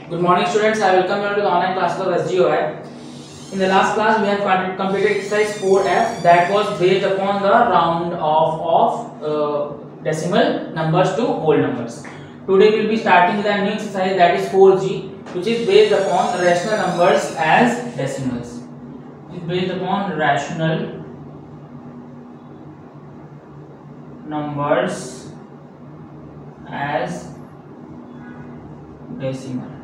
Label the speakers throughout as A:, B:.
A: Good morning students, I welcome you all to the online class of SGOI. In the last class we have completed exercise 4F that was based upon the round off of decimal numbers to whole numbers. Today we will be starting with a new exercise that is 4G, which is based upon rational numbers as decimals. It is based upon rational numbers as decimal.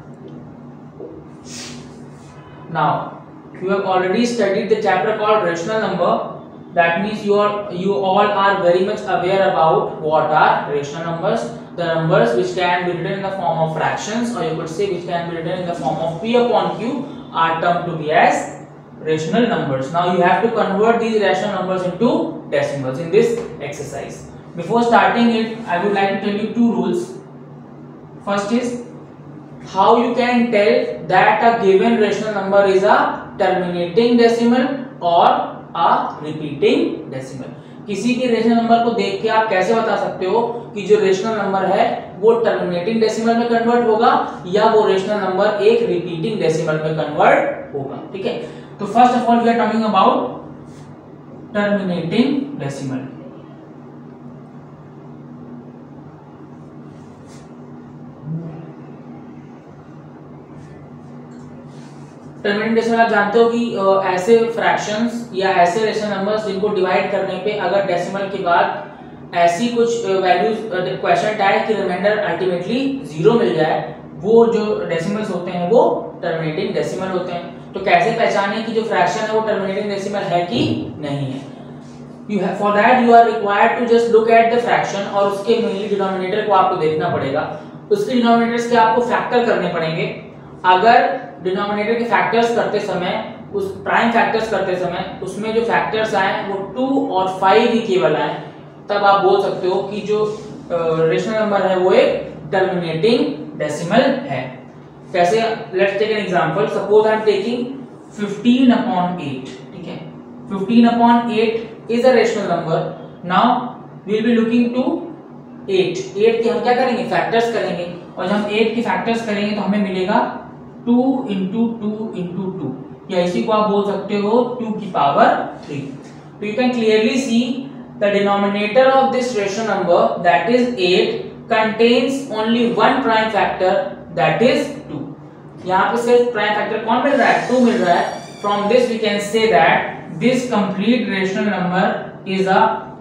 A: Now you have already studied the chapter called rational number. That means you all are very much aware about what are rational numbers. The numbers which can be written in the form of fractions, or you could say which can be written in the form of P upon Q, are termed to be as rational numbers. Now you have to convert these rational numbers into decimals in this exercise. Before starting it, I would like to tell you two rules. First is how you can tell that a given rational number is a terminating decimal or a repeating decimal. किसी के rational number को देख के आप कैसे बता सकते हो कि जो रेशनल नंबर है वो टर्मिनेटिंग डेसिमल में कन्वर्ट होगा या वो रेशनल नंबर एक रिपीटिंग डेसिमल में कन्वर्ट होगा. ठीक है, तो first of all we are talking about terminating decimal. Terminating decimal आप जानते हो कि ऐसे फ्रैक्शंस या ऐसे रेशनल नंबर्स जिनको डिवाइड करने पे अगर डेसिमल के बाद ऐसी कुछ वैल्यूज क्वेश्चन आए कि रिमाइंडर अल्टीमेटली जीरो मिल जाए, वो जो डेसिमल्स होते हैं वो टर्मिनेटिंग डेसिमल होते हैं. तो कैसे पहचानें कि जो फ्रैक्शन है वो टर्मिनेटिंग डेसिमल है कि नहीं है? You have for that you are required to just look at the fraction और उसके मेनली डिनोमिनेटर को आपको देखना पड़ेगा. उसके डिनोमिनेटर्स के आपको फैक्टर करने पड़ेंगे. अगर डिनोमिनेटर के फैक्टर्स करते समय, उस प्राइम फैक्टर्स करते समय उसमें जो फैक्टर्स आए वो 2 और 5 ही केवल आए, तब आप बोल सकते हो कि जो रेशनल नंबर है वो एक टर्मिनेटिंग डेसिमल है. कैसे? Let's take an example. Suppose I am taking 15/8. ठीक है, 15/8 is a rational number. Now we will be looking to 8 के हम क्या करेंगे? फैक्टर्स करेंगे. और जब हम 8 के फैक्टर्स करेंगे तो हमें मिलेगा 2 into 2 into 2, या इसी को आप बोल सकते हो 2 की पावर 3. तो you can clearly see the denominator of this rational number that is 8 contains only one prime factor that is 2. यहाँ पे सिर्फ प्राइम फैक्टर कौन मिल रहा है? 2 मिल रहा है. From this we can say that this complete rational number is a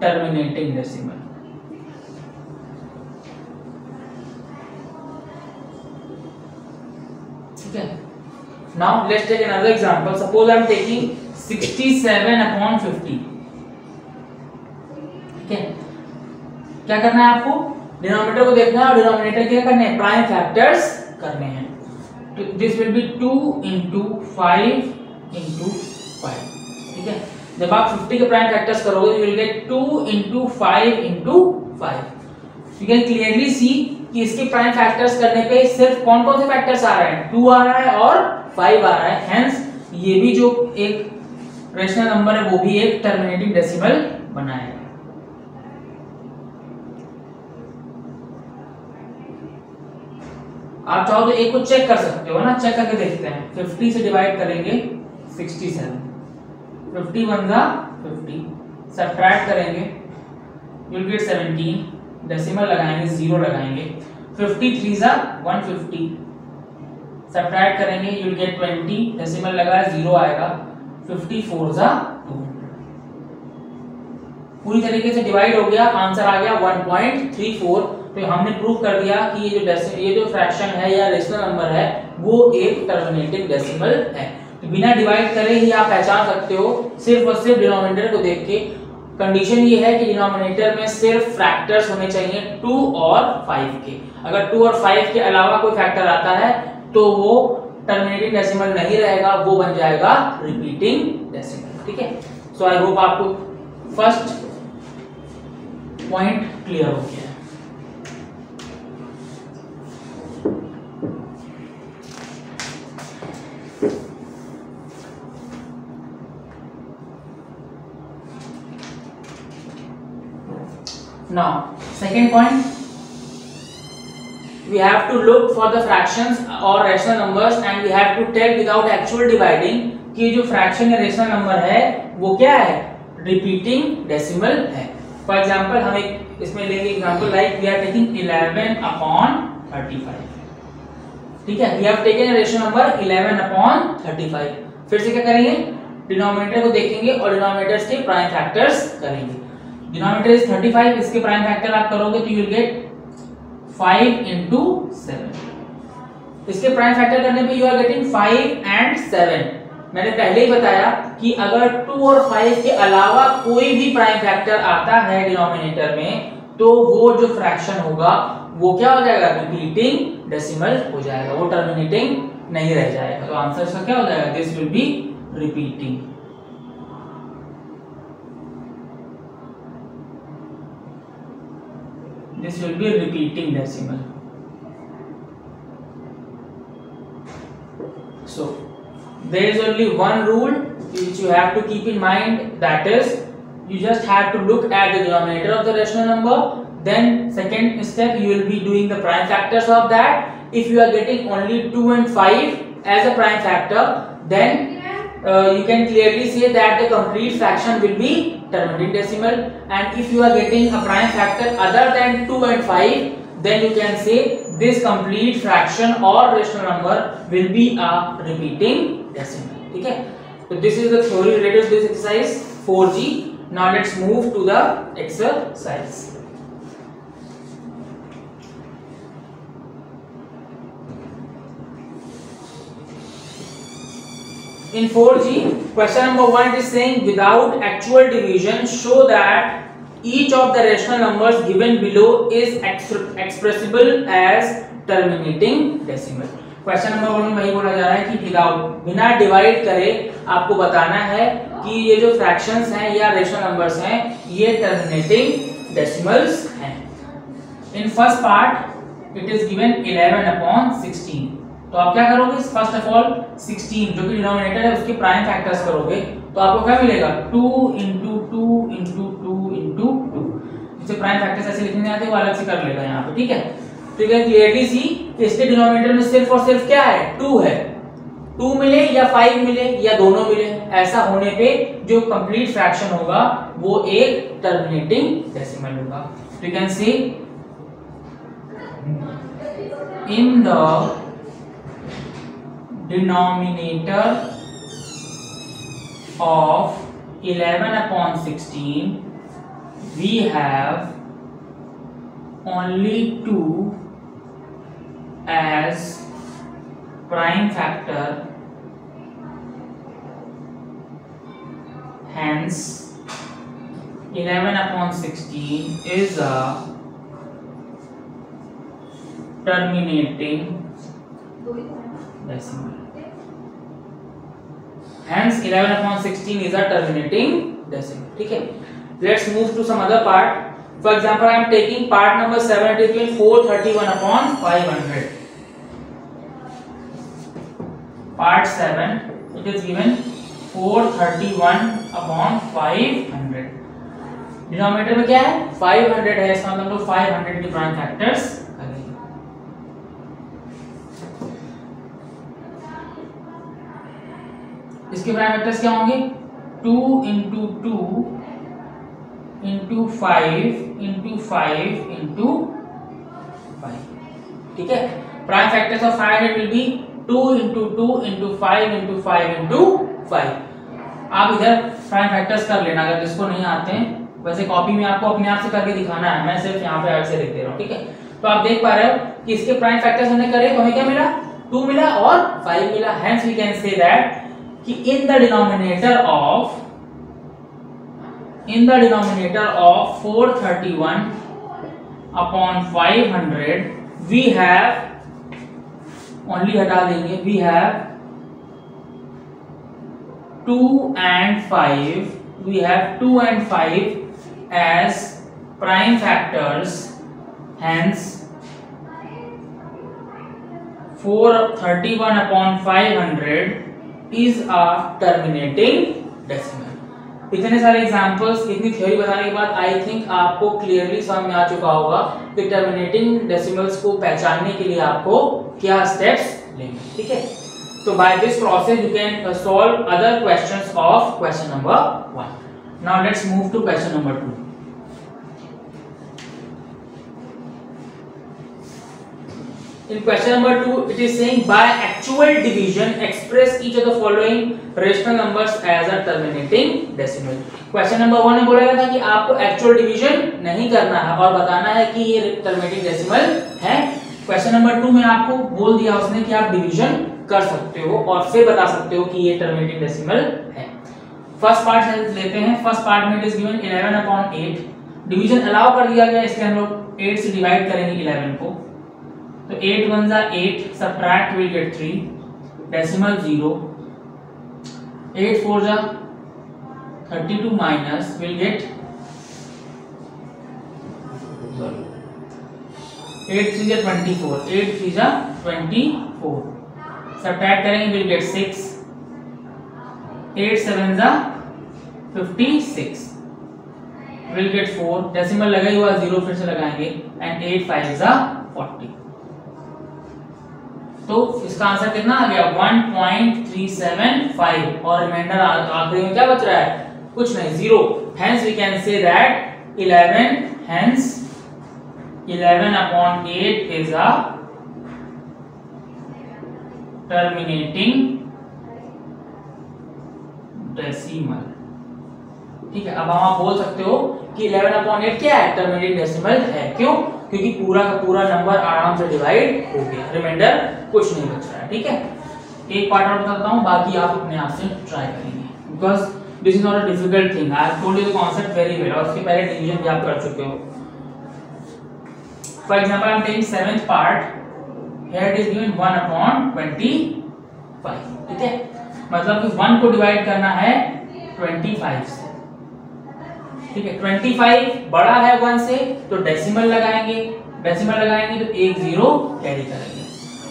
A: terminating decimal. Now let's take another example. Suppose I am taking 67/50. ठीक है, क्या करना है आपको? डिनोमिनेटर को देखना है और डिनोमिनेटर क्या करने हैं? प्राइम फैक्टर्स करने हैं. तो this will be 2 into 5 into 5. ठीक है, जब आप 50 के प्राइम फैक्टर्स करोगे तो you will get 2 into 5 into 5. You can clearly सी कि इसके प्राइम फैक्टर्स करने पे सिर्फ कौन कौन से फैक्टर्स आ रहे हैं? 2 आ रहा है और 5 आ रहा है. हेंस ये भी जो एक रेशनल नंबर है वो भी एक टर्मिनेटिंग डेसिमल बनाएगा. आप चाहो तो एक को चेक कर सकते हो ना, चेक करके देखते हैं. 50 से डिवाइड करेंगे 67, 50 1 जा 50, सब्ट्रैक्ट करेंगे यू विल गेट 17, डेसिमल लगाएंगे 0 लगाएंगे. 53 जा 150, सब्ट्रैक्ट करेंगे यू विल गेट 20, डेसिमल लगा 0 आएगा. 54 जा 200. पूरी तरीके से डिवाइड हो गया, आंसर आ गया 1.34. तो हमने प्रूव कर दिया कि ये जो फ्रैक्शन है या रेशनल नंबर है वो एक टर्मिनेटिंग डेसिमल है. तो बिना डिवाइड करे ही आप पहचान सकते हो सिर्फ और सिर्फ डिनोमिनेटर को देख के. कंडीशन ये है कि डिनोमिनेटर में सिर्फ फैक्टर्स होने चाहिए 2 और 5 के. अगर 2 और 5 के अलावा कोई फैक्टर आता है तो वो टर्मिनेटिंग डेसिमल नहीं रहेगा, वो बन जाएगा रिपीटिंग डेसिमल. ठीक है, सो आई होप आपको फर्स्ट पॉइंट क्लियर हो गया है. Now second point we have to look for the fractions or rational numbers and we have to tell without actual dividing कि जो fraction या rational number है वो क्या है, repeating decimal है. For example हम एक इसमें लेंगे example like we are taking 11/35. ठीक है, we have taken a rational number 11/35. फिर से क्या करेंगे, डिनोमिनेटर को देखेंगे और डिनोमिनेटर्स के प्राइम फैक्टर्स करेंगे. डिनोमिनेटर इज 35, इसके प्राइम फैक्टर आप करोगे तो यू विल गेट 5 into 7. इसके प्राइम फैक्टर करने पे यू आर गेटिंग 5 and 7. मैंने पहले ही बताया कि अगर 2 और 5 के अलावा कोई भी प्राइम फैक्टर आता है डिनोमिनेटर में तो वो जो फ्रैक्शन होगा वो क्या हो जाएगा, रिपीटिंग डेसिमल हो जाएगा, वो टर्मिनेटिंग नहीं रह जाएगा. तो आंसर इसका क्या हो जाएगा, this will be repeating. This will be repeating decimal. So there is only one rule which you have to keep in mind, that is you just have to look at the denominator of the rational number. Then second step you will be doing the prime factors of that. If you are getting only 2 and 5 as a prime factor, then you can clearly say that the complete fraction will be terminating decimal, and if you are getting a prime factor other than 2 and 5, then you can say this complete fraction or rational number will be a repeating decimal. ठीक है, so this is the theory related to this exercise 4G. Now let's move to the exercise. In 4G, question number 1 it is saying without actual division show that each of the rational numbers given below is expressible as terminating decimal. Question number 1 में वही बोला जा रहा है कि without, बिना divide करे आपको बताना है कि ये जो फ्रैक्शंस हैं या रेशनल नंबर्स हैं ये टर्मिनेटिंग डेसिमल्स हैं. In first part it is given 11/16. तो आप क्या करोगे, फर्स्ट ऑफ ऑल 16 जो कि डिनोमिनेटर है उसके प्राइम फैक्टर्स करोगे तो आपको क्या मिलेगा, 2 into 2 into 2 into 2. जिसे प्राइम फैक्टर्स ऐसे लिखने आते हैं वो अलग से कर लेगा यहाँ पे. ठीक है, तो यू कैन क्लियरली सी कि इसके डिनोमिनेटर में सिर्फ और सिर्फ क्या है, 2 है. 2 मिले या 5 मिले या दोनों मिले, ऐसा होने पे जो कंप्लीट फ्रैक्शन होगा वो एक टर्मिनेटिंग डेसिमल होगा. तो you can see in the denominator of 11/16 we have only 2 as prime factor, hence 11/16 is a terminating decimal. Hence 11/16 is a terminating decimal. ठीक है, let's move to some other part. For example, I am taking part number 7. It is given 431/500. Part 7 it is given 431/500. Denominator में क्या है, 500 है, इसका मतलब 500 के prime factors करेंगे. इसके प्राइम फैक्टर्स क्या होंगे, 2 into 2 into 5 into 5 into 5. ठीक है, prime factors of 500 will be 2 into 2 into 5 into 5 into 5. आप इधर प्राइम फैक्टर्स कर लेना अगर जिसको नहीं आते हैं. वैसे कॉपी में आपको अपने आप से करके दिखाना है, मैं सिर्फ यहाँ पे ऐसे लिख दे रहा हूँ. ठीक है, तो आप देख पा रहे हो कि इसके प्राइम फैक्टर्स हमने करे तो हमें क्या मिला, 2 मिला और 5 मिला. Hence we can say that कि in the denominator of 431/500 we have only हटा देंगे, we have 2 and 5 as prime factors, hence 431/500 is a terminating decimal. इतने सारे एग्जांपल्स, इतनी थ्योरी बताने के बाद आई थिंक आपको क्लियरली समझ में आ चुका होगा कि टर्मिनेटिंग डेसिमल्स को पहचानने के लिए आपको क्या स्टेप्स लेंगे, ठीक है। तो by this process you can solve other questions of question number 1. Now let's move to question number 2. In question number 2, it is saying by actual division express each of the following rational numbers as a terminating decimal. Question number 1 में बोला गया था कि आपको actual division नहीं करना है और बताना है कि ये terminating decimal है. Question number 2 में आपको बोल दिया उसने कि आप division कर सकते हो और फिर बता सकते हो कि ये terminating decimal है. First part लेते हैं. First part में it is given 11/8. Division allow कर दिया गया, इसके हम लोग 8 से divide करेंगे 11 को. तो 8 1 जा 8, subtract will get 3, decimal 0. 8 4 जा 32 minus will get 8 3 जा 24, 8 3 जा 24. subtract करेंगे will get 6. 8 7 जा 56 will get 4. decimal लगा हुआ 0 फिर से लगाएंगे and 8 5 जा 40. तो इसका आंसर कितना आ गया 1.375 और रिमाइंडर आखिरी में क्या बच रहा है, कुछ नहीं, 0. Hence we can say that 11/8 is a terminating decimal. ठीक है, अब आप बोल सकते हो कि 11/8 क्या है, टर्मिनेटिंग डेसिमल है. क्यों? क्योंकि पूरा का पूरा नंबर आराम से डिवाइड हो गया, रिमाइंडर कुछ नहीं बच रहा है. ठीक है, एक पार्ट और बताता हूं, बाकी आप अपने आप से ट्राई करेंगे because this is not a difficult thing. I have told you the concept very well और उसके पहले डिवीजन भी आप कर चुके हो. For example I am taking 7th part, here it is given 1/25. ठीक है, मतलब कि 1 को डिवाइड करना है 25 से. ठीक है, 25 बड़ा है 1 से तो डेसिमल लगाएंगे, डेसिमल लगाएंगे तो एक 0 कैरी करेंगे.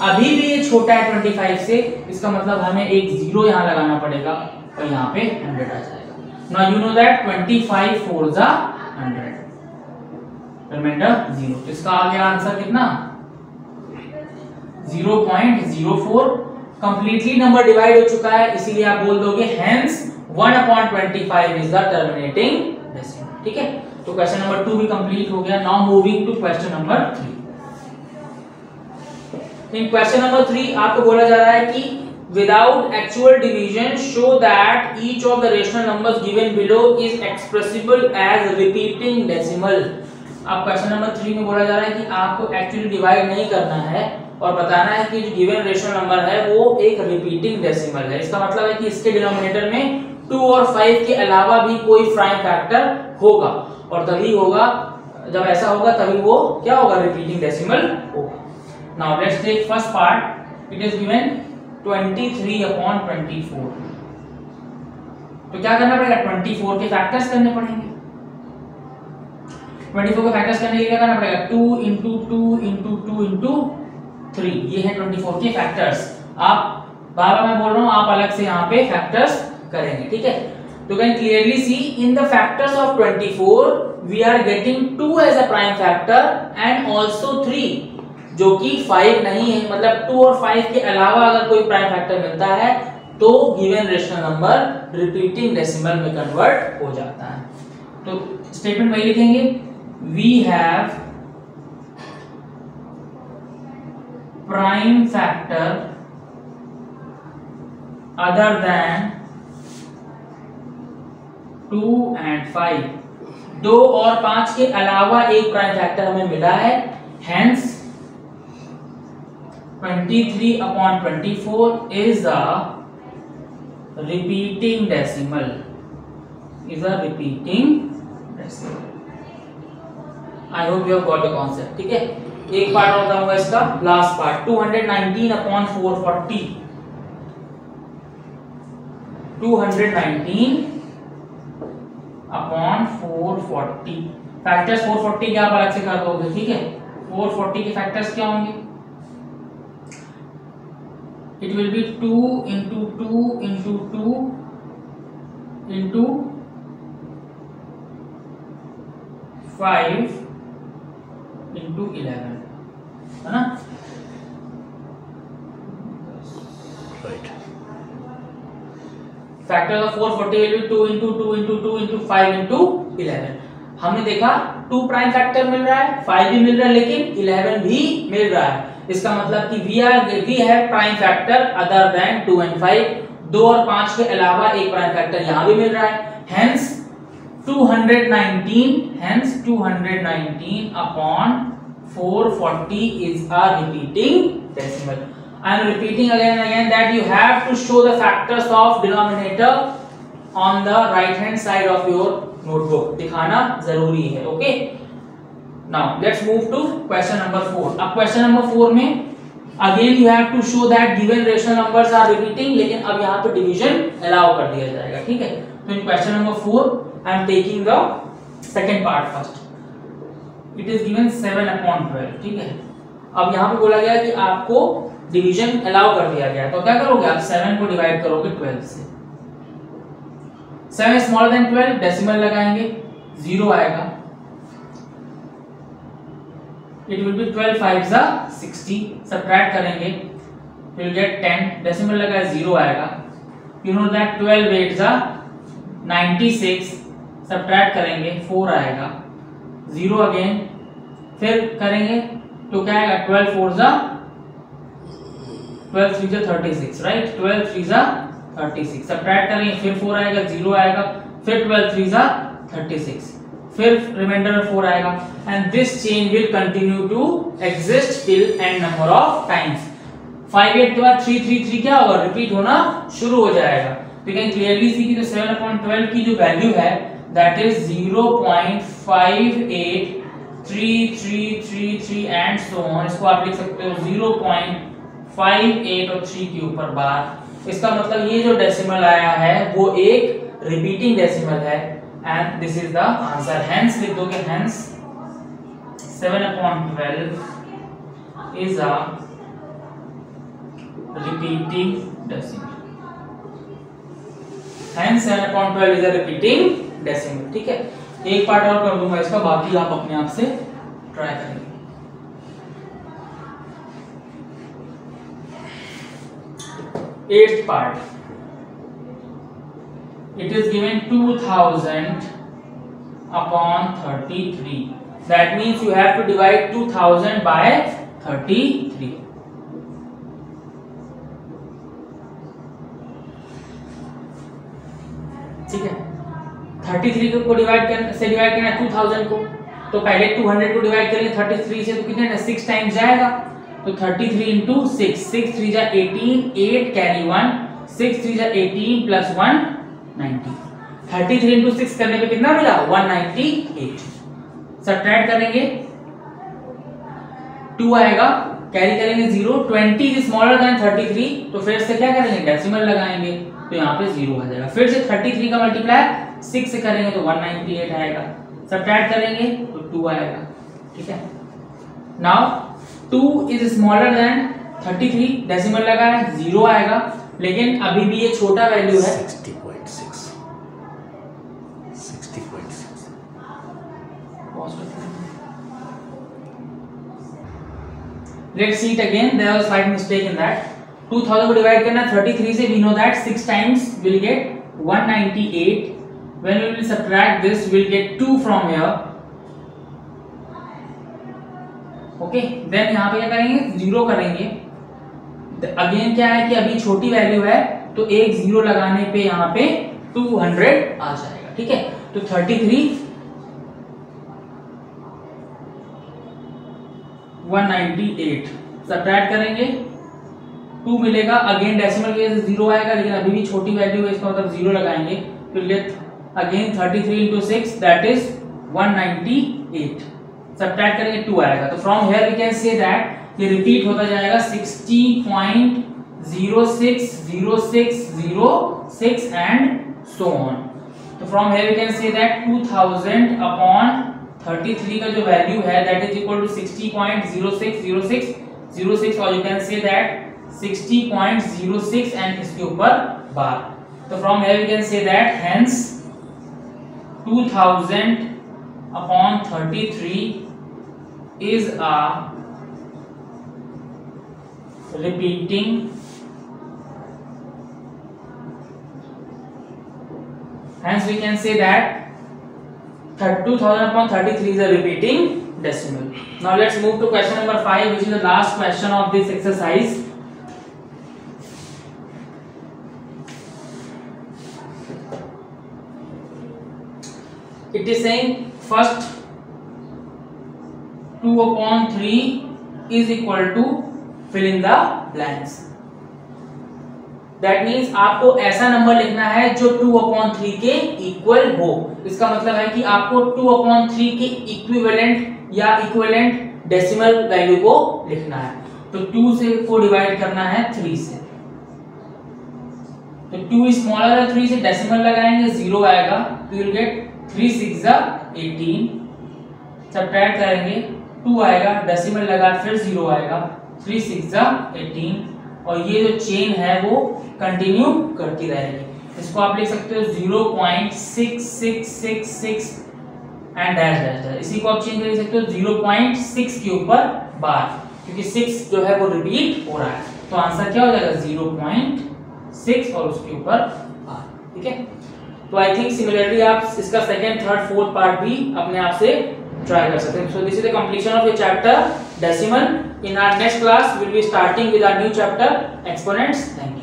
A: अभी भी ये छोटा है 25 से, इसका मतलब हमें एक 0 यहाँ लगाना पड़ेगा और यहाँ पे 100 आ जाएगा. नाउ यू नो दैट 25 4 जा 100, रिमाइंडर 0. तो इसका आ गया आंसर कितना 0.04. कंप्लीटली नंबर डिवाइड हो चुका है, इसीलिए आप बोल दोगे hence 1/25 is the terminating decimal. ठीक है, तो क्वेश्चन नंबर 2 भी कंप्लीट हो गया. Now moving to question number 3. In question number 3 आपको बोला जा रहा है कि without actual division show that each of the rational numbers given below is expressible as repeating decimal. अब क्वेश्चन नंबर 3 में बोला जा रहा है कि आपको एक्चुअली डिवाइड नहीं करना है और बताना है कि जो गिवन रेशनल नंबर है वो एक रिपीटिंग डेसिमल है. इसका मतलब है कि इसके डिनोमिनेटर में 2 और 5 के अलावा भी कोई प्राइम फैक्टर होगा और तभी होगा, जब ऐसा होगा तभी वो क्या होगा, रिपीटिंग डेसिमल होगा. Now let's take first part. It is given 23/24. तो क्या करना पड़ेगा, 24 के फैक्टर्स करने पड़ेंगे. 24 के फैक्टर्स करने के लिए क्या करना पड़ेगा, 2 × 2 × 2 × 3. ये है 24 के फैक्टर्स. आप बार-बार मैं बोल रहा हूं, आप अलग से यहाँ पे फैक्टर्स करेंगे. ठीक है, तो can clearly see in the factors of 24 we are getting 2 as a prime factor and also 3 जो कि 5 नहीं है. मतलब 2 और 5 के अलावा अगर कोई प्राइम फैक्टर मिलता है तो given rational number repeating decimal में कन्वर्ट हो जाता है. तो स्टेटमेंट वही लिखेंगे, we have prime factor other than 2 and 5. 2 और 5 के अलावा एक प्राइम फैक्टर हमें मिला है. Hence 23/24 is a repeating decimal. Is a repeating decimal. I hope you have got the concept. ठीक है, एक पार्ट और बताऊंगा इसका, लास्ट पार्ट. 219/440. 219/440. फैक्टर्स 440 के आप अलग से कर दोगे. ठीक है, 440 के फैक्टर्स क्या होंगे, it will be 2 × 2 × 2 × 5 into 11 है ना,
B: right.
A: Factor of 440 will be 2 into 2 into 2 into 5 into 11। हमने देखा 2 प्राइम फैक्टर मिल रहा है, 5 भी मिल रहा है, लेकिन 11 भी मिल रहा है। इसका मतलब कि we have prime factor other than 2 and 5। 2 और 5 के अलावा एक प्राइम फैक्टर यहाँ भी मिल रहा है। Hence 219 upon 440 is a repeating decimal. I am repeating again and again that you have to show the factors of denominator on the right hand side of your notebook. दिखाना जरूरी है, okay? Now let's move to question number 4. अब question number 4 में again you have to show that given rational numbers are repeating, लेकिन अब यहाँ पे division allow कर दिया जाएगा, ठीक है? तो in question number 4 I am taking the second part first. It is given 7 upon 12, ठीक है? अब यहाँ पे बोला गया कि आपको डिवीजन अलाउ कर दिया गया, तो क्या करोगे आप 7 को डिवाइड करोगे 12 से। 7 स्मॉलर देन 12, डेसिमल लगाएंगे, 0 आएगा। इट विल बी 12 5 जा 60, सब्ट्रैक्ट करेंगे, विल गेट 10, डेसिमल लगाए 0 आएगा। यू नो दैट 12 8 जा 96, सब्ट्रैक्ट करेंगे 4 आएगा, 0 अगेन, फिर करेंगे तो क्या आएगा 12 4 जा 12 3 जा 36, राइट? 12 3 जा 36, सब्ट्रैक्ट करेंगे, फिर 4 आएगा, 0 आएगा, फिर 12 3 जा 36, फिर रिमाइंडर 4 आएगा, and this chain will continue to exist till n number of times. 5 8 के बाद 3 3 3 क्या होगा, रिपीट होना शुरू हो जाएगा। तो यू कैन क्लियरली सी कि 7/12 की जो वैल्यू है that is 0.583333 and so on. इसको आप लिख सकते हो 0.58 और 3 के ऊपर बार। इसका मतलब ये जो डेसिमल आया है वो एक रिपीटिंग डेसिमल है, and this is the answer. Hence लिख दोगे, hence 7/12 is a repeating decimal. Hence 7/12 is a repeating decimal, ठीक है? एक पार्ट और कर दूंगा इसका, बाकी आप अपने आप से ट्राई करेंगे। Eighth part. It is given 2000 upon 33. That means you have to divide 2000 by 33. ठीक है? 33 को डिवाइड करना 2000 को, तो पहले 200 को डिवाइड करेंगे 33 से, तो कितने 6 टाइम्स जाएगा, तो 33 into 6, 6 3 जा 18, 8 कैरी 1, 6 3 जा 18 प्लस 1 90। 33 into 6 करने पे कितना मिला 198। सब्ट्रैक्ट करेंगे 2 आएगा, कैरी करेंगे 0, 20 इज स्मॉलर देन 33, तो फिर से क्या करेंगे डेसिमल लगाएंगे, तो यहाँ पे 0 आ जाएगा। फिर से 33 का मल्टीप्लाई 6 से करेंगे तो 198 आएगा, सब्ट्रैक्ट करेंगे तो 2 आएगा, ठीक है? Now 2 is smaller than 33, decimal लगा है 0 आएगा, लेकिन अभी भी ये छोटा वैल्यू है
B: 60.6।
A: Let's see it again. There was slight mistake in that. 2000 को डिवाइड करना 33 से, we know that 6 times will get 198. When we will subtract this, we will get 2 from here. Okay, then यहाँ पे क्या करेंगे 0 करेंगे। अगेन क्या है कि अभी छोटी वैल्यू है, तो एक 0 लगाने पे यहाँ पे 200 आ जाएगा, ठीक है? तो 33 198 सब्ट्रैक्ट करेंगे 2 मिलेगा, अगेन डेसिमल के वजह से 0 आएगा, लेकिन अभी भी छोटी वैल्यू है, इसका मतलब 0 लगाएंगे, फिर get again 33 into 6 that is 198, subtract करेंगे 2 आएगा। तो from here we can say that ये रिपीट होता जाएगा 60.060606 एंड सो ऑन। तो from here we can say that 2000 upon 33 का जो वैल्यू है दैट इज इक्वल टू 60.060606, और you can say that 60.06 and इसके ऊपर बार। तो from here we can say that hence 2000 upon 33 is a repeating hence we can say that 2000 upon 33 is a repeating decimal. Now let's move to question number 5, which is the last question of this exercise. It is saying first 2 upon 3 is equal to fill in the blanks. That means आपको ऐसा number लिखना है जो 2 upon 3 के equal हो. इसका मतलब है कि आपको 2 upon 3 के इक्विवेलेंट या इक्विवेलेंट डेसिमल वैल्यू को लिखना है. तो 2 से को डिवाइड करना है 3 से. तो 2 स्मॉलर है 3 से, डेसिमल लगाएंगे 0 आएगा. तो यू विल गेट 3 6 18. सब्ट्रैक्ट करेंगे 2 आएगा, डेसिमल लगा फिर 0 आएगा. 3 6 18. और ये जो चेन है वो कंटिन्यू करती रहेगी. इसको आप लिख सकते हो 0.6666 एंड डैश डैश. इसी को आप चेंज कर सकते हो 0.6 के ऊपर बार, क्योंकि 6 जो है वो रिपीट हो रहा है. तो आंसर क्या हो जाएगा 0.6 और उसके ऊपर बार. ठीक है. तो आई थिंक सिमिलरली आप इसका सेकंड, थर्ड, फोर्थ पार्ट भी अपने आप से ट्राई कर सकते हैं. So this is the completion of the chapter decimal. In our next class, we will be starting with our new chapter, exponents. Thank you.